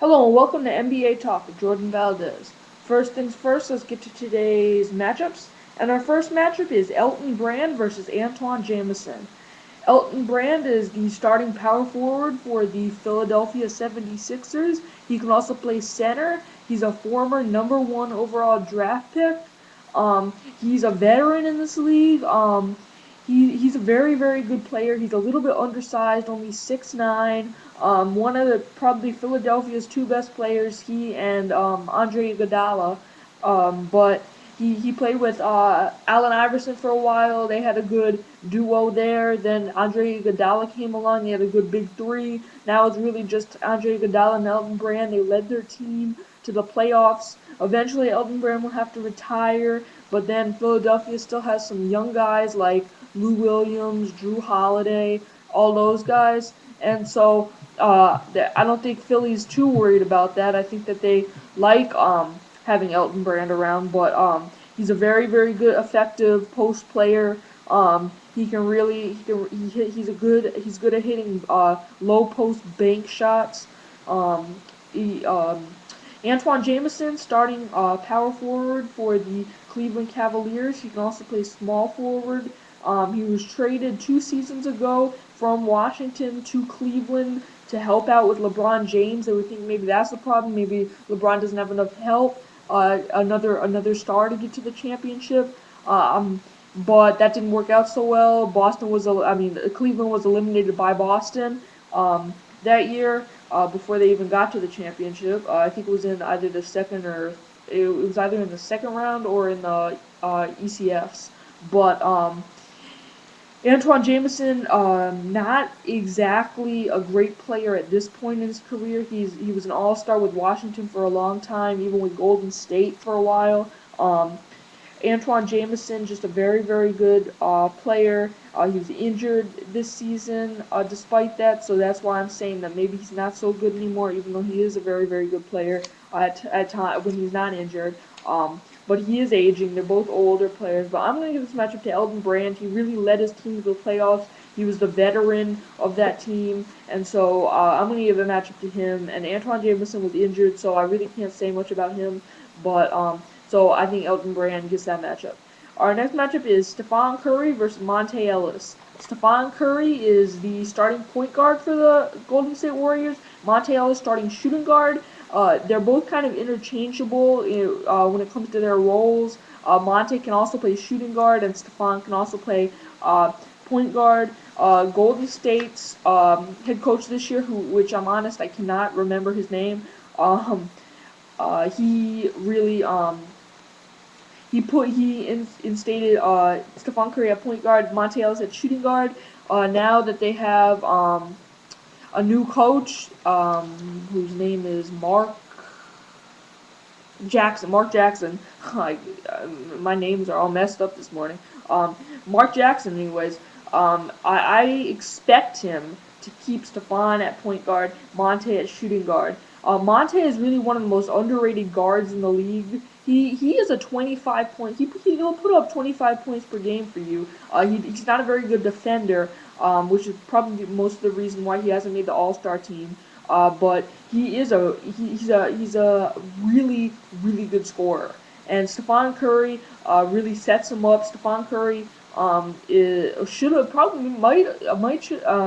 Hello and welcome to NBA Talk with Jordan Valdez. First things first, let's get to today's matchups. And our first matchup is Elton Brand versus Antoine Jamison. Elton Brand is the starting power forward for the Philadelphia 76ers. He can also play center. He's a former number one overall draft pick. He's a veteran in this league. He's a very good player. He's a little bit undersized, only 6'9". One of the probably Philadelphia's two best players, he and Andre Iguodala. But he played with Allen Iverson for a while. They had a good duo there. Then Andre Iguodala came along. They had a good big three. Now it's really just Andre Iguodala and Elton Brand. They led their team to the playoffs. Eventually, Elton Brand will have to retire, but then Philadelphia still has some young guys like Lou Williams, Drew Holiday, all those guys. And so I don't think Philly's too worried about that. I think that they like having Elton Brand around, but he's a very good, effective post player. He can really he's good at hitting low post bank shots. Um, he, Antoine Jamison starting power forward for the Cleveland Cavaliers. He can also play small forward. He was traded 2 seasons ago from Washington to Cleveland to help out with LeBron James. I would think maybe that's the problem. Maybe LeBron doesn't have enough help. Another star to get to the championship. But that didn't work out so well. Cleveland was eliminated by Boston that year before they even got to the championship. I think it was in either the second or it was either in the second round or in the ECFs. But Antoine Jamison, not exactly a great player at this point in his career. He was an all-star with Washington for a long time, even with Golden State for a while. Antoine Jamison, just a very good player. He was injured this season, despite that, so that's why I'm saying that maybe he's not so good anymore, even though he is a very good player at time when he's not injured. But he is aging. They're both older players. But I'm going to give this matchup to Elton Brand. He really led his team to the playoffs. He was the veteran of that team, and so I'm going to give a matchup to him. And Antoine Jamison was injured, so I really can't say much about him. But so I think Elton Brand gets that matchup. Our next matchup is Stephen Curry versus Monte Ellis. Stephen Curry is the starting point guard for the Golden State Warriors. Monte Ellis starting shooting guard. They're both kind of interchangeable when it comes to their roles. Monte can also play shooting guard, and Stephen can also play point guard. Golden State's head coach this year, which I'm honest, I cannot remember his name. Um, he really instated Stephen Curry at point guard, Monte Ellis at shooting guard. Now that they have a new coach, whose name is Mark Jackson. My names are all messed up this morning. Mark Jackson, anyways. I expect him to keep Stefan at point guard, Monte at shooting guard. Monte is really one of the most underrated guards in the league. He is a 25 point. He'll put up 25 points per game for you. He's not a very good defender, which is probably most of the reason why he hasn't made the All Star team. But he's a really good scorer, and Stephen Curry really sets him up. Stephen Curry should have probably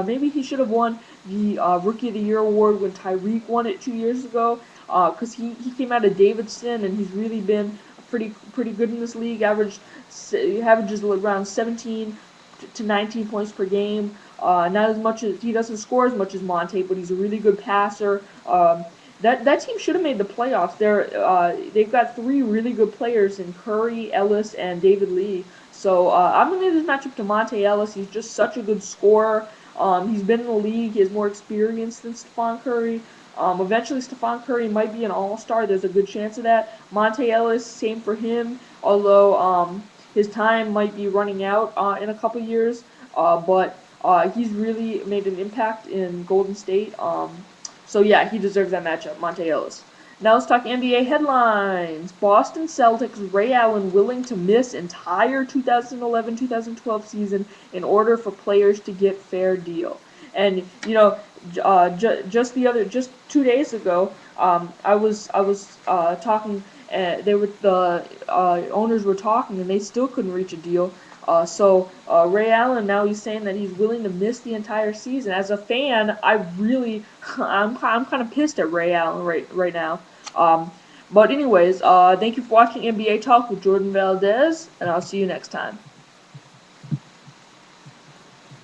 maybe he should have won the Rookie of the Year award when Tyreek won it 2 years ago. Because he came out of Davidson and he's really been pretty good in this league. Averages around 17 to 19 points per game. Not as much as he doesn't score as much as Monte, but he's a really good passer. That team should have made the playoffs. They've got three really good players in Curry, Ellis, and David Lee. So I'm gonna give this matchup to Monte Ellis. He's just such a good scorer. He's been in the league. He has more experience than Stephen Curry. Eventually, Stephen Curry might be an all-star. There's a good chance of that. Monte Ellis, same for him. Although his time might be running out in a couple years. But he's really made an impact in Golden State. So yeah, he deserves that matchup, Monte Ellis. Now let's talk NBA headlines. Boston Celtics Ray Allen willing to miss entire 2011-2012 season in order for players to get fair deal. And just 2 days ago, I was talking. The owners were talking, and they still couldn't reach a deal. So Ray Allen, now he's saying that he's willing to miss the entire season. As a fan, I'm kind of pissed at Ray Allen right now. Um, but anyways, thank you for watching NBA Talk with Jordan Valdez, and I'll see you next time.